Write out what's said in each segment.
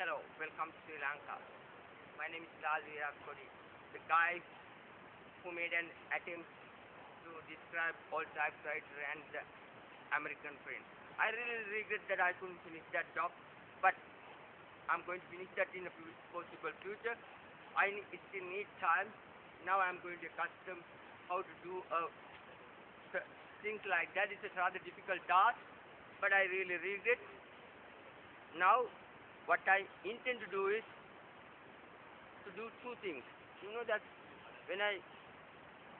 Hello, welcome to Sri Lanka. My name is Lal Virakodi, the guy who made an attempt to describe all typewriter and the American print. I really regret that I couldn't finish that job, but I'm going to finish that in a possible future. I still need time. Now I'm going to custom how to do things like that. It's a rather difficult task, but I really regret. Now, what I intend to do is to do two things. You know that when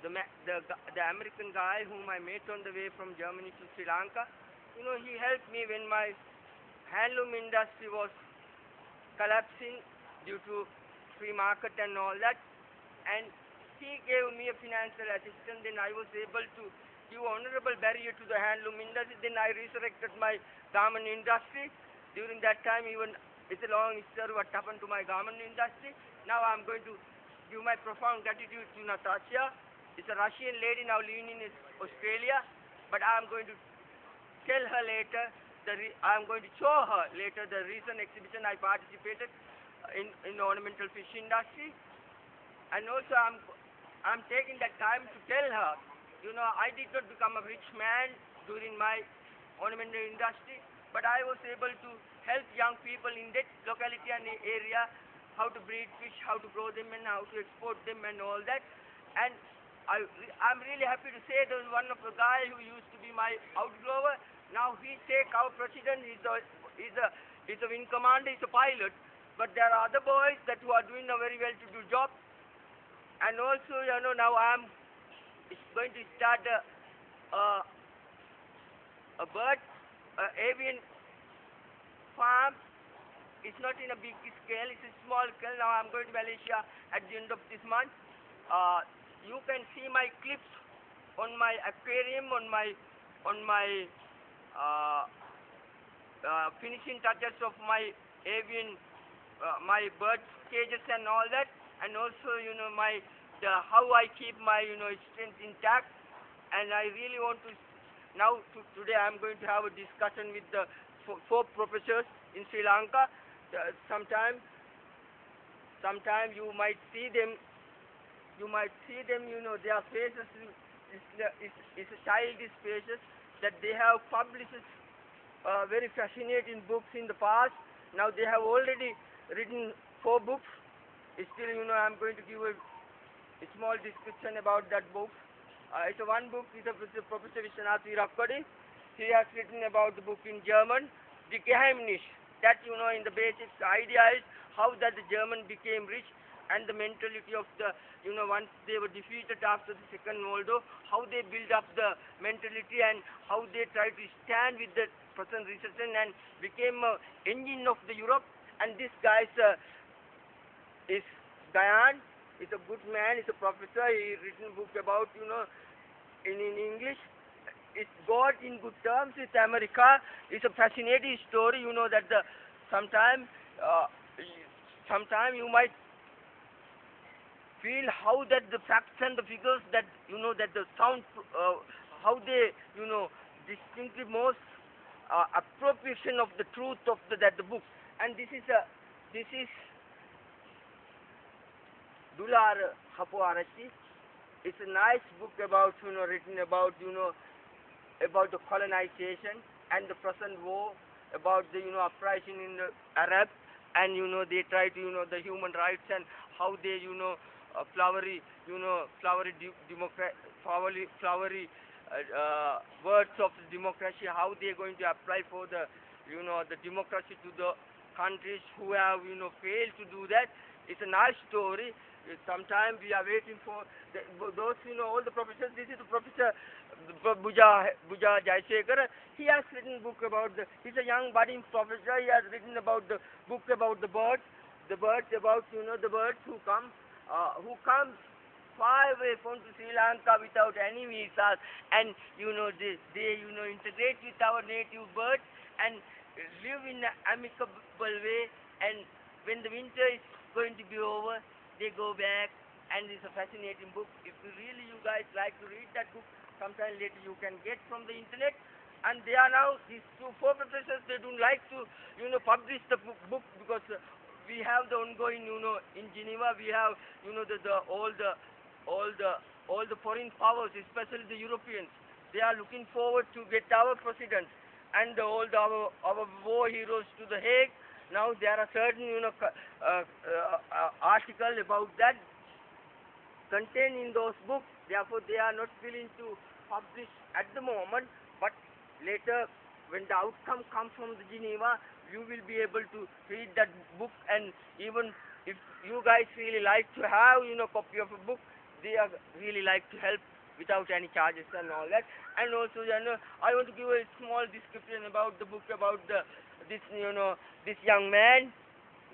the American guy whom I met on the way from Germany to Sri Lanka, you know, he helped me when my handloom industry was collapsing due to free market and all that, and he gave me a financial assistance. Then I was able to give honorable barrier to the handloom industry. Then I resurrected my garment industry. During that time, even it's a long history what happened to my garment industry. Now I'm going to give my profound gratitude to Natasha. It's a Russian lady now living in Australia, but I'm going to tell her later. I'm going to show her later the recent exhibition I participated in the ornamental fish industry, and also I'm taking that time to tell her, you know, I did not become a rich man during my ornamental industry, but I was able to help young people in that locality and area how to breed fish, how to grow them, and how to export them and all that. And I'm really happy to say there was one of the guys who used to be my outgrower. Now he's our president. He's a wing commander. He's a pilot. But there are other boys that who are doing a very well-to-do job. And also, you know, now I'm going to start a bird avian farm. It's not in a big scale, it's a small scale. Now I'm going to Malaysia at the end of this month. You can see my clips on my aquarium, on my finishing touches of my avian, my bird cages and all that, and also, you know, how I keep my, you know, strength intact. And I really want to today I'm going to have a discussion with the four professors in Sri Lanka. Sometime you might see them. You know, their faces is childish faces that they have published very fascinating books in the past. Now they have already written 4 books. Still, you know, I'm going to give a small description about that book. It's one book. It's Professor Virakodi. He has written about the book in German, The Geheimnis. That, you know, in the basic idea is how that the German became rich, and the mentality of the, you know, once they were defeated after the Second World War, how they build up the mentality and how they try to stand with the present recession and became an engine of the Europe. And this guy is Gayan. He's a good man. He's a professor. He written a book about, you know, in English. It's God in good terms with America. It's a fascinating story. You know that sometime you might feel how that the facts and the figures that, you know, that the sound, how they, you know, distinctly most appropriation of the truth of the book. And this is Dular Hapuarachi. It's a nice book about, you know, written about, you know, about the colonization and the present war, about the, you know, uprising in the Arab, and, you know, they try to, you know, the human rights and how they, you know, flowery words of democracy, how they are going to apply for the, you know, the democracy to the countries who have, you know, failed to do that. It's a nice story. Sometimes we are waiting for those, you know, all the professors. This is the Professor Buja Jaisekar. He has written a book about he's a young budding professor. He has written about the book about the birds about, you know, the birds who come far away from Sri Lanka without any visas, and, you know, they you know, integrate with our native birds and live in an amicable way. And when the winter is going to be over, they go back. And it's a fascinating book. If you guys like to read that book, sometime later you can get from the internet. and they are now, these four professors, they don't like to, publish the book because we have the ongoing, in Geneva, we have, all the foreign powers, especially the Europeans, they are looking forward to get our president and our war heroes to the Hague. Now there are certain, article about that contained in those books. Therefore, they are not willing to publish at the moment, but later, when the outcome comes from the Geneva, you will be able to read that book, and even if you guys really like to have, copy of a book, they are really like to help without any charges and all that. And also, I want to give a small description about the book, about this young man.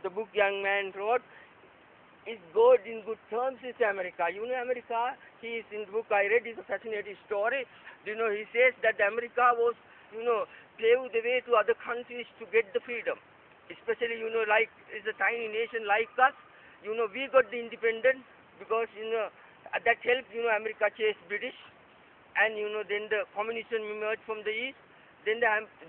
The book young man wrote is good in good terms with America. America, he is in the book I read, is a fascinating story. He says that America was, paved the way to other countries to get the freedom. Especially, like, it's a tiny nation like us. We got the independence because, that helped, America chase British. And, then the communism emerged from the east. Then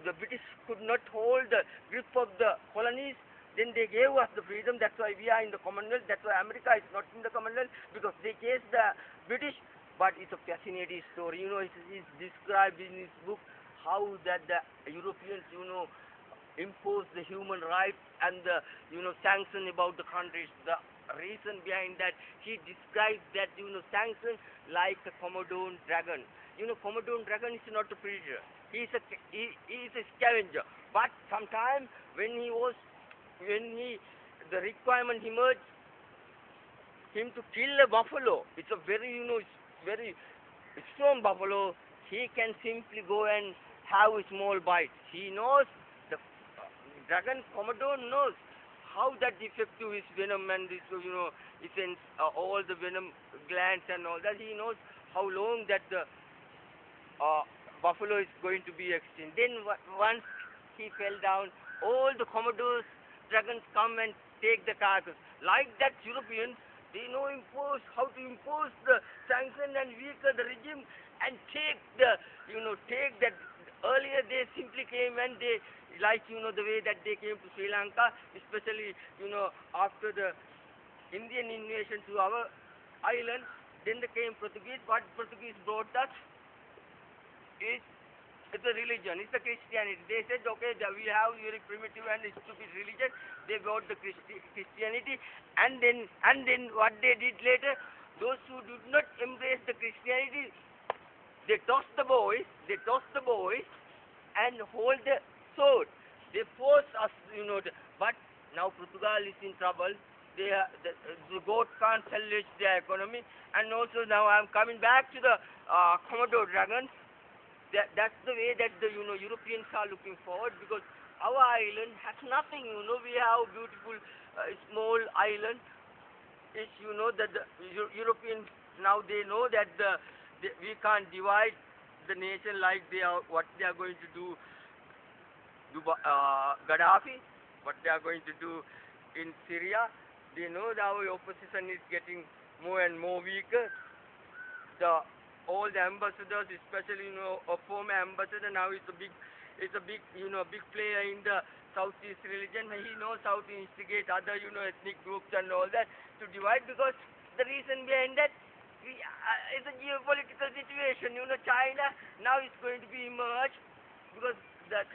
the British could not hold the grip of the colonies. Then they gave us the freedom. That's why we are in the Commonwealth. That's why America is not in the Commonwealth, because they chased the British. But it's a fascinating story. It's described in his book how that the Europeans, imposed the human rights and the, sanction about the countries. The reason behind that, he describes that, sanction like a Komodo dragon. Komodo dragon is not a predator. He is a scavenger. But sometime when the requirement emerged him to kill a buffalo, it's a very, very strong buffalo, he can simply go and have a small bite. He knows, the dragon Komodo knows how that effective is venom and this, essence, all the venom glands and all that. He knows how long that the buffalo is going to be extinct. Then once he fell down, all the Komodos, dragons come and take the carcass. Like that, Europeans, they know how to impose the sanction and weaken the regime and take that. Earlier they simply came and they, like, the way that they came to Sri Lanka, especially, after the Indian invasion to our island. Then they came Portuguese. What Portuguese brought us is it's a religion, it's the Christianity. They said, okay, we have very primitive and stupid religion. They brought the Christianity, and then what they did later, those who did not embrace the Christianity, they tossed the boys and hold the sword. They force us, but now Portugal is in trouble. The goat can't salvage their economy, and also now I'm coming back to the Komodo dragons. That's the way that the Europeans are looking forward, because our island has nothing. We have beautiful small island. It's that the Europeans now, they know that we can't divide the nation like what they are going to do Gaddafi, what they are going to do in Syria. They know that our opposition is getting more and more weaker. All the ambassadors, especially a former ambassador, now is a big big player in the Southeast religion. He knows how to instigate other ethnic groups and all that to divide, because the reason behind that, it's a geopolitical situation. China now is going to be emerged, because there's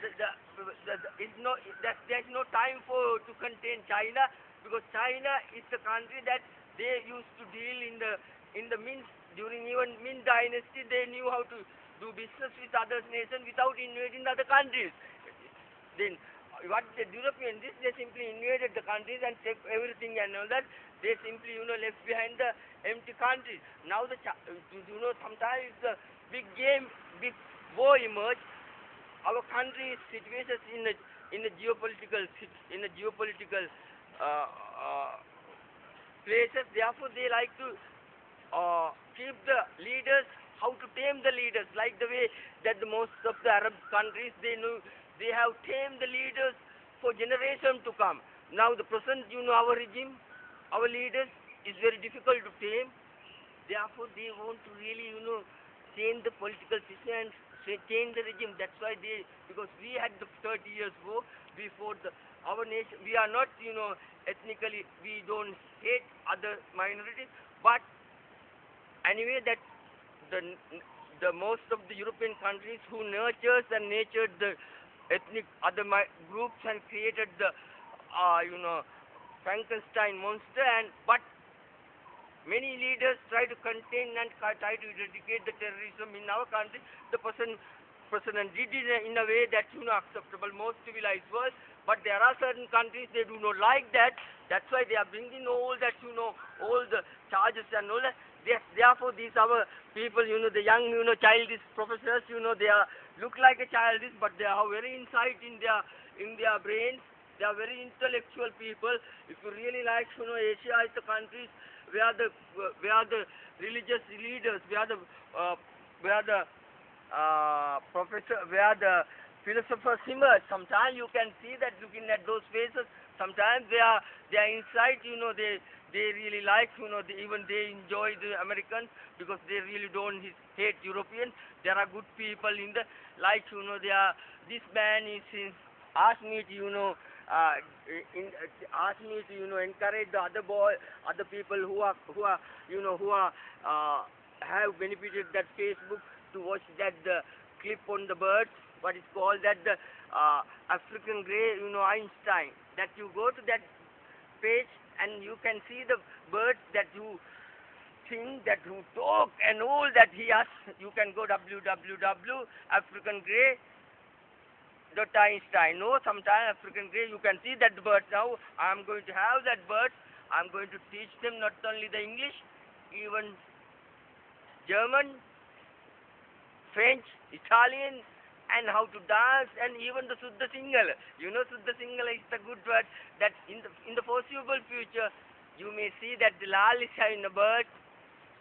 no time to contain China, because China is the country that they used to deal in the Ming. During even Ming dynasty, they knew how to do business with other nations without invading other countries. Then what the Europeans did, they simply invaded the countries and took everything and all that. They simply left behind the empty countries. Now sometimes the big war emerged. Our country is situated in a geopolitical places. Therefore, they like to keep the leaders, how to tame the leaders, like the way that the most of the Arab countries, they have tamed the leaders for generations to come. Now the present, our regime, our leaders, is very difficult to tame. Therefore, they want to really, change the political system and change the regime. That's why because we had the 30 years war before our nation. We are not, ethnically, we don't hate other minorities, but anyway, that the most of the European countries who nurtured the ethnic other groups and created the, Frankenstein monster, but many leaders try to contain and try to eradicate the terrorism in our country. The president did it in a way that acceptable most civilized world. But there are certain countries they do not like that. That's why they are bringing all that all the charges and all that. Therefore, these our people, the young, childish professors, they are look like a childish, but they are very insight in their brains. They are very intellectual people. If you really like, Asia is the countries where the religious leaders, where the philosophers emerge. Sometimes you can see that looking at those faces. Sometimes they are inside. They really like. Even they enjoy the Americans because they really don't hate Europeans. There are good people in the like. This man is asked me to asked me to encourage the other people who are have benefited that Facebook to watch that the clip on the birds. What is called that the African grey, Einstein. That you go to that page and you can see the birds that you think, that who talk and all that he has. You can go www.africangrey.einstein. No, sometime African grey, you can see that bird. Now I am going to have that bird. I am going to teach them not only the English, even German, French, Italian, and how to dance, and even the Suddha Sinhala. Suddha Sinhala is the good word that in the foreseeable future you may see that the Lalisa in a bird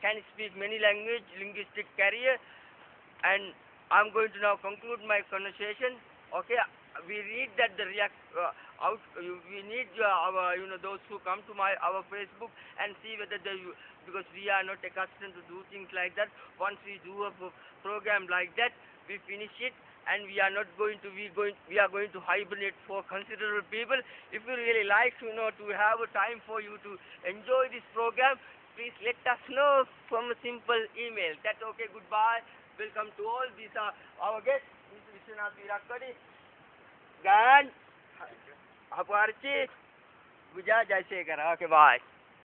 can speak many languages, linguistic career. And I'm going to now conclude my conversation. Okay, we read that the we need our those who come to our Facebook and see whether because we are not accustomed to do things like that. Once we do a program like that, we finish it, and we are not going to we are going to hibernate for considerable people. If you really like to have a time for you to enjoy this program, please let us know from a simple email. That's okay. Goodbye. Welcome to all. These are our guests, Mr. Vishwanath Virakkadi, Gan, Aparchi, Guja Jaisekara. Okay, bye.